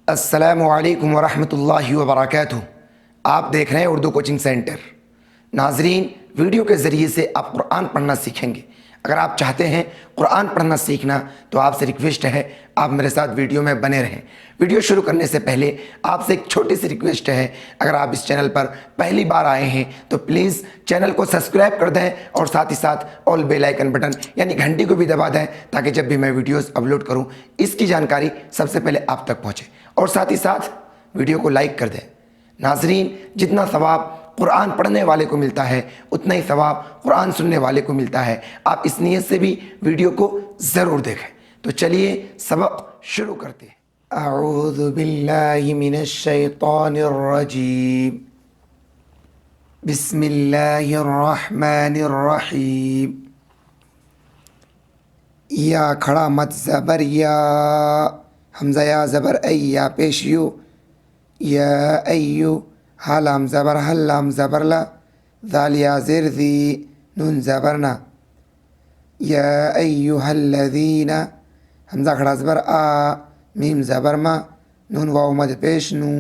अस्सलामुअलैकुम वरहमतुल्लाहि वबरकातुहू। आप देख रहे हैं उर्दू कोचिंग सेंटर। नाजरीन, वीडियो के ज़रिए से आप कुरान पढ़ना सीखेंगे। अगर आप चाहते हैं कुरान पढ़ना सीखना तो आपसे रिक्वेस्ट है आप मेरे साथ वीडियो में बने रहें। वीडियो शुरू करने से पहले आपसे एक छोटी सी रिक्वेस्ट है, अगर आप इस चैनल पर पहली बार आए हैं तो प्लीज़ चैनल को सब्सक्राइब कर दें और साथ ही साथ ऑल बेल आइकन बटन यानी घंटी को भी दबा दें ताकि जब भी मैं वीडियोस अपलोड करूं इसकी जानकारी सबसे पहले आप तक पहुंचे। और साथ ही साथ वीडियो को लाइक कर दें। नाजरीन, जितना सवाब कुरान पढ़ने वाले को मिलता है उतना ही सवाब कुरान सुनने वाले को मिलता है। आप इस नीयत से भी वीडियो को ज़रूर देखें। तो चलिए सबक शुरू करते हैं। अऊज़ु बिल्लाहि मिनश शैतानिर रजीम। बिस्मिल्लाहिर रहमानिर रहीम। या खड़ा मत ज़बर या, हमज़ा या ज़बर ऐ या पेश यू, या अय्यू हा लाम ज़बर हल लाम ज़बर ला, ज़ाल या ज़िर ज़ी नून ज़बर ना, या अय्युहल्लज़ीना हमज़ा खड़ा ज़बर आ, मीम ज़बर मा, नून वाव मद पेश नू,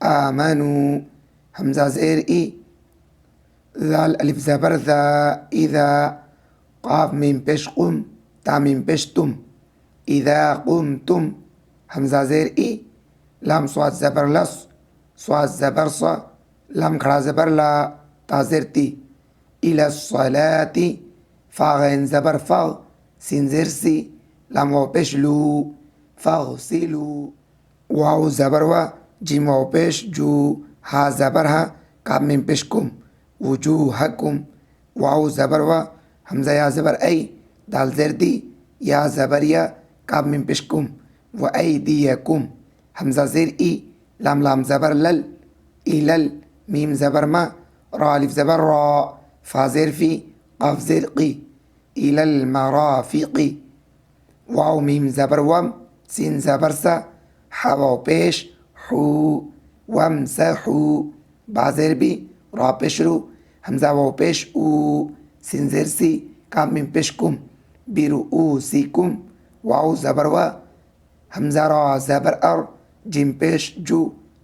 आमनू हमज़ा ज़ेर ई, ज़ाल अलिफ ज़बर ज़ा, इज़ा क़ाफ मीम पेश क़ुम, ता मीम पेश तुम, इज़ा क़ुमतुम हमज़ा ज़ेर ई, लाम स्वाद ज़बर लस, स्वाद ज़बर सा, लाम खड़ा ज़बर ला, ता ज़ेर ती, इला सलाती फ़ा गैन ज़बर फ़ग, सीन ज़ेर सी, लाम वाव पेश लू, फ़ग़सिलू वाव ज़बर वा, जीम वाव पेश जू, हा ज़बर हा, काफ मीम पेश कुम, वजूहकुम वाव ज़बर वा, हमज़ा या ज़बर ऐ, दाल ज़ेर दी, या ज़बर या, काफ मीम पेश कुम, व ऐदियकुम हमज़ा ज़ेर ई, लाम लाम ज़बर लल, इलल मीम ज़बर मा, रा अलिफ ज़बर रा, फ़ा ज़ेर फ़ी, क़ाफ ज़ेर क़ी, इलल मराफ़िक़ी वाव मीम ज़बर वम, सीन ज़बर सा, हा वाव पेश हू, वमसहू बा ज़ेर बी, रा पेश रू, हमज़ा वाव पेश ऊ, सीन ज़ेर सी, काफ मीम पेश कुम, बिरुऊसिकुम वाव ज़बर वा, हमज़ा रा ज़बर अर, जीम पेश जू,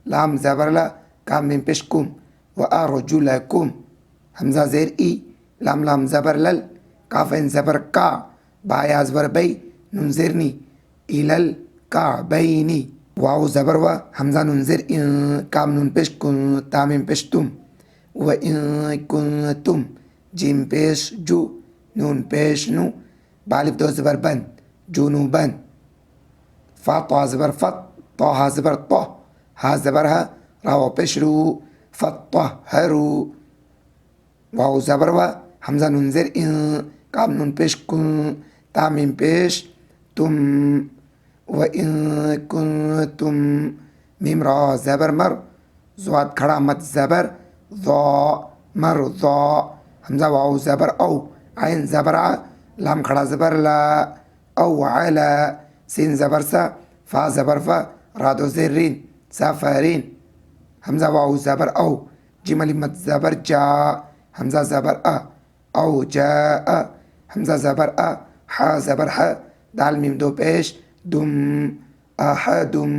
लाम ज़बर ला, काफ मीम पेश कुम, व अर्जुलकुम हमज़ा ज़ेर ई, लाम लाम ज़बर लल, काफ ऐन ज़बर का, बा या ज़बर बै, नून ज़ेर नी, इलल काबैनी वाव ज़बर वा, हमज़ा नून ज़ेर इ, काफ नून पेश कुन, ता मीम पेश तुम, व कुंतुम जीम पेश जू, नून पेश नू, बा अलिफ दो ज़बर बन, जुनूबन, फ़ा ता ज़बर फ़त, ता हा ज़बर ता, हा ज़बर हा, रा वाव पेश रू, फ़त्तहरू वाव ज़बर वा, हमज़ा नून ज़ेर इ, काफ नून पेश कुन, ता मीम पेश तुम, व कुंतुम मीम रा ज़बर मर, ज़्वाद खड़ा मत ज़बर ज़ा, मर ज़ा हमज़ा वाव ज़बर औ, आइन ज़बर आ, लाम खड़ा ज़बर ला, औ अला, सीन ज़बर सा, फ़ा ज़बर फ़ा, रा दो ज़ेर रिन, सफ़रिन हमज़ा वाव ज़बर औ, जीम अलिफ मत ज़बर जा, हमज़ा ज़बर अ, औ जा अ हमज़ा ज़बर अ, हा ज़बर ह, दाल मीम दो पेश दुम, अहदुम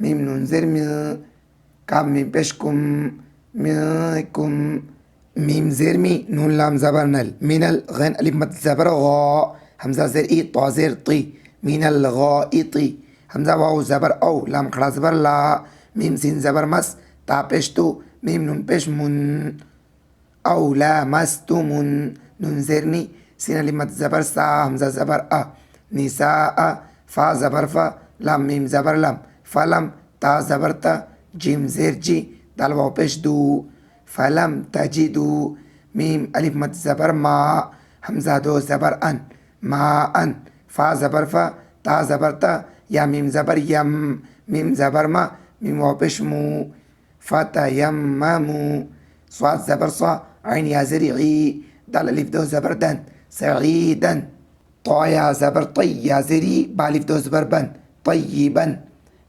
मीम नून ज़ेर मी, काफ मीम पेश कुम, मिकुम मीम ज़ेर मी, नून लाम ज़बर नल, मिनल गैन अलिफ मत ज़बर गा, हमज़ा ज़ेर ई, ता ज़ेर ती, मिनल गाइती हमज़ा वाव ज़बर औ, लाम खड़ा ज़बर ला, मीम सीन ज़बर मस, ता पेश तू, मीम नून पेश मुन, औ ला मस्तुमुन नून ज़ेर नी, सीन अलिफ मत ज़बर सा, हमज़ा ज़बर अ, निसा अ, फ़ा ज़बर फ़ा, लाम मीम ज़बर लम, फ़लम, ता ज़बर ता, जीम ज़ेर जी, दाल वाव पेश दू, फ़लम तजिदू, मीम अलिफ मत ज़बर मा, हमज़ा दो ज़बर अन, मा अन, फ़ा ज़बर फ़ा, ता ज़बर ता, या मीम ज़बर यम, मीम ज़बर मा, मीम वाव पेश मू, फ़तयम्ममू, स्वाद ज़बर सा, आइन या ज़ेर ई, दाल अलिफ दो ज़बर दन, सईदन, ता या ज़बर तै, या ज़ेर ई, बा अलिफ दो ज़बर बन, तय्यिबन,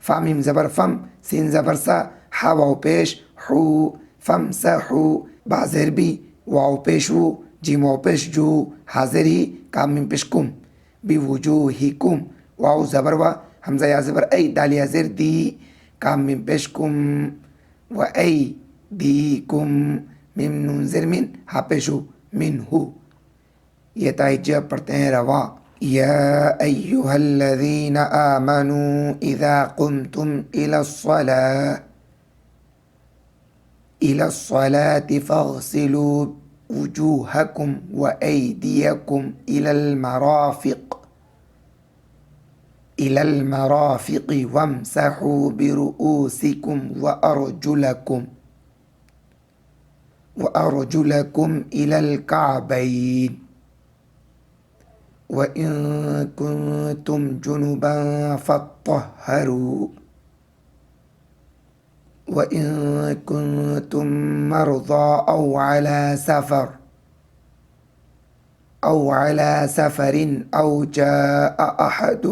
फ़ा मीम ज़बर फ़म, सीन ज़बर सा, हा वाव पेश हू, फ़मसहू, बा ज़ेर बी, वाव पेश वू, जीम वाव पेश जू, हा ज़ेर ही, काफ मीम पेश कुम, बिवुजूहिकुम वाव ज़बर वा, همزة يا زبر أي، دال يا زر دي، كام من بشكم، وأي ديكم، ميم نون زر من हापेशु منه. ये ताइज्या पढ़ते हैं रवा। या अय्युहल्लज़ीना आमनू इज़ा कुमतुम इलस्सलाति फ़ग़सिलू वुजूहकुम व अयदियकुम इलल मराफ़िक़ वम्सहू बिरुऊसिकुम व अर्जुलकुम इलल कअबैन وإن كنتم جنبا فاطهروا وإن كنتم مرضى أو على سفر أو جاء أحد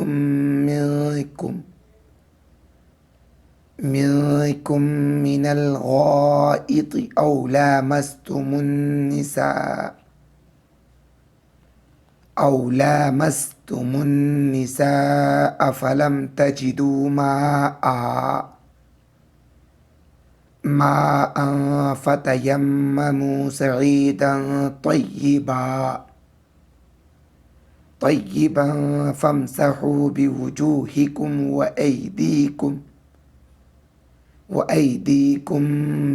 منكم من الغائط أو لامستم النساء فلم تجدوا ماء فتيمموا صعيدا طيبا فامسحوا بوجوهكم وأيديكم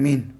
منه